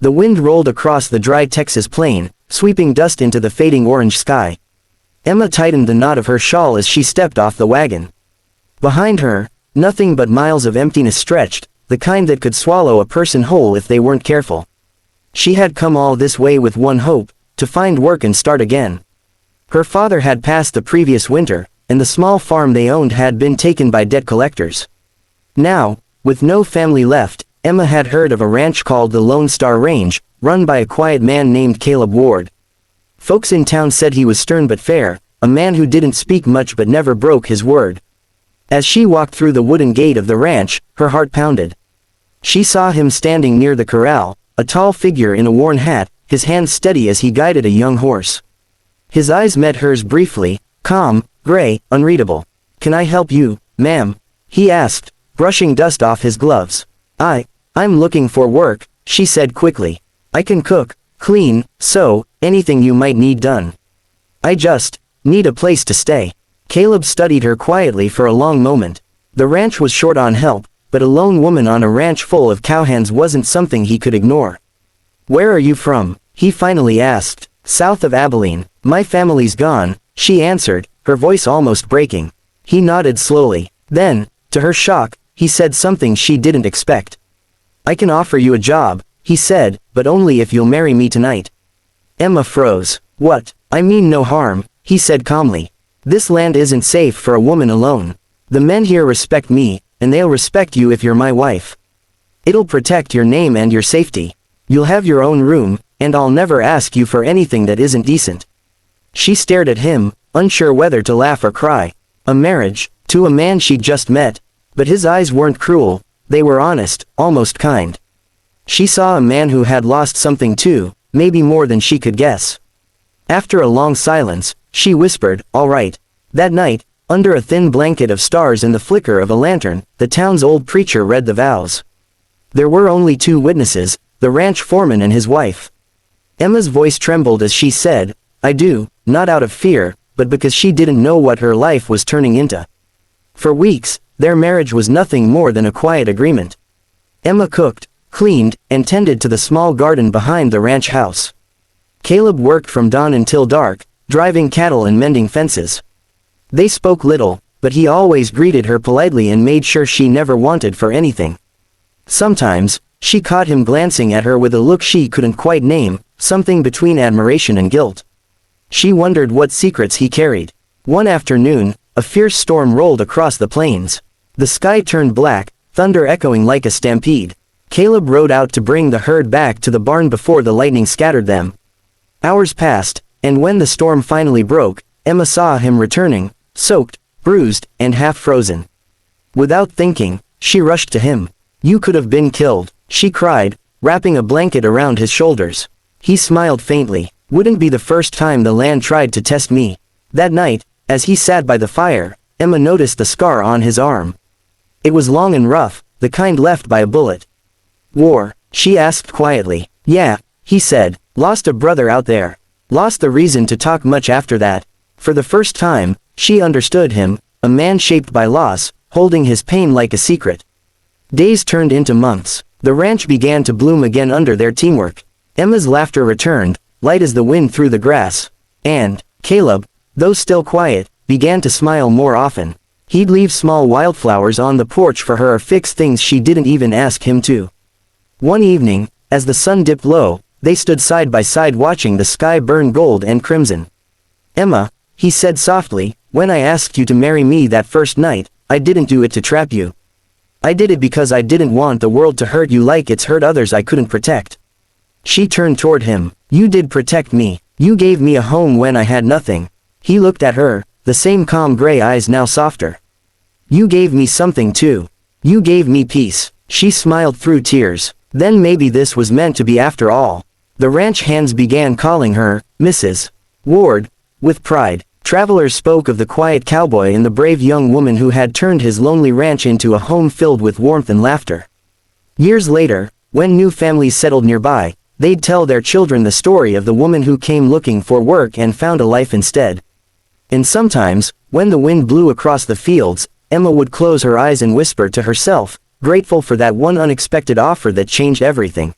The wind rolled across the dry Texas plain, sweeping dust into the fading orange sky. Emma tightened the knot of her shawl as she stepped off the wagon. Behind her, nothing but miles of emptiness stretched, the kind that could swallow a person whole if they weren't careful. She had come all this way with one hope, to find work and start again. Her father had passed the previous winter, and the small farm they owned had been taken by debt collectors. Now, with no family left, Emma had heard of a ranch called the Lone Star Range, run by a quiet man named Caleb Ward. Folks in town said he was stern but fair, a man who didn't speak much but never broke his word. As she walked through the wooden gate of the ranch, her heart pounded. She saw him standing near the corral, a tall figure in a worn hat, his hands steady as he guided a young horse. His eyes met hers briefly, calm, gray, unreadable. "Can I help you, ma'am?" he asked, brushing dust off his gloves. I'm looking for work," she said quickly. "I can cook, clean, sew, anything you might need done. I just need a place to stay." Caleb studied her quietly for a long moment. The ranch was short on help, but a lone woman on a ranch full of cowhands wasn't something he could ignore. "Where are you from?" he finally asked. "South of Abilene. My family's gone," she answered, her voice almost breaking. He nodded slowly. Then, to her shock, he said something she didn't expect. "I can offer you a job," he said, "but only if you'll marry me tonight." Emma froze. "What? I mean no harm," he said calmly. "This land isn't safe for a woman alone. The men here respect me, and they'll respect you if you're my wife. It'll protect your name and your safety. You'll have your own room, and I'll never ask you for anything that isn't decent." She stared at him, unsure whether to laugh or cry. A marriage, to a man she'd just met. But his eyes weren't cruel, they were honest, almost kind. She saw a man who had lost something too, maybe more than she could guess. After a long silence, she whispered, "All right." That night, under a thin blanket of stars and the flicker of a lantern, the town's old preacher read the vows. There were only two witnesses, the ranch foreman and his wife. Emma's voice trembled as she said, "I do," not out of fear, but because she didn't know what her life was turning into. For weeks, their marriage was nothing more than a quiet agreement. Emma cooked, cleaned, and tended to the small garden behind the ranch house. Caleb worked from dawn until dark, driving cattle and mending fences. They spoke little, but he always greeted her politely and made sure she never wanted for anything. Sometimes, she caught him glancing at her with a look she couldn't quite name, something between admiration and guilt. She wondered what secrets he carried. One afternoon, a fierce storm rolled across the plains. The sky turned black, thunder echoing like a stampede. Caleb rode out to bring the herd back to the barn before the lightning scattered them. Hours passed, and when the storm finally broke, Emma saw him returning, soaked, bruised, and half frozen. Without thinking, she rushed to him. "You could have been killed," she cried, wrapping a blanket around his shoulders. He smiled faintly. "Wouldn't be the first time the land tried to test me." That night, as he sat by the fire, Emma noticed the scar on his arm. It was long and rough, the kind left by a bullet. "War?" she asked quietly. "Yeah," he said. "Lost a brother out there." Lost the reason to talk much after that. For the first time, she understood him, a man shaped by loss, holding his pain like a secret. Days turned into months. The ranch began to bloom again under their teamwork. Emma's laughter returned, light as the wind through the grass. And Caleb, though still quiet, began to smile more often. He'd leave small wildflowers on the porch for her or fix things she didn't even ask him to. One evening, as the sun dipped low, they stood side by side watching the sky burn gold and crimson. "Emma," he said softly, "when I asked you to marry me that first night, I didn't do it to trap you. I did it because I didn't want the world to hurt you like it's hurt others I couldn't protect." She turned toward him. "You did protect me. You gave me a home when I had nothing." He looked at her, the same calm gray eyes now softer. "You gave me something too. You gave me peace." She smiled through tears. Then maybe this was meant to be after all. The ranch hands began calling her, Mrs. Ward, with pride. Travelers spoke of the quiet cowboy and the brave young woman who had turned his lonely ranch into a home filled with warmth and laughter. Years later, when new families settled nearby, they'd tell their children the story of the woman who came looking for work and found a life instead. And sometimes, when the wind blew across the fields, Emma would close her eyes and whisper to herself, grateful for that one unexpected offer that changed everything.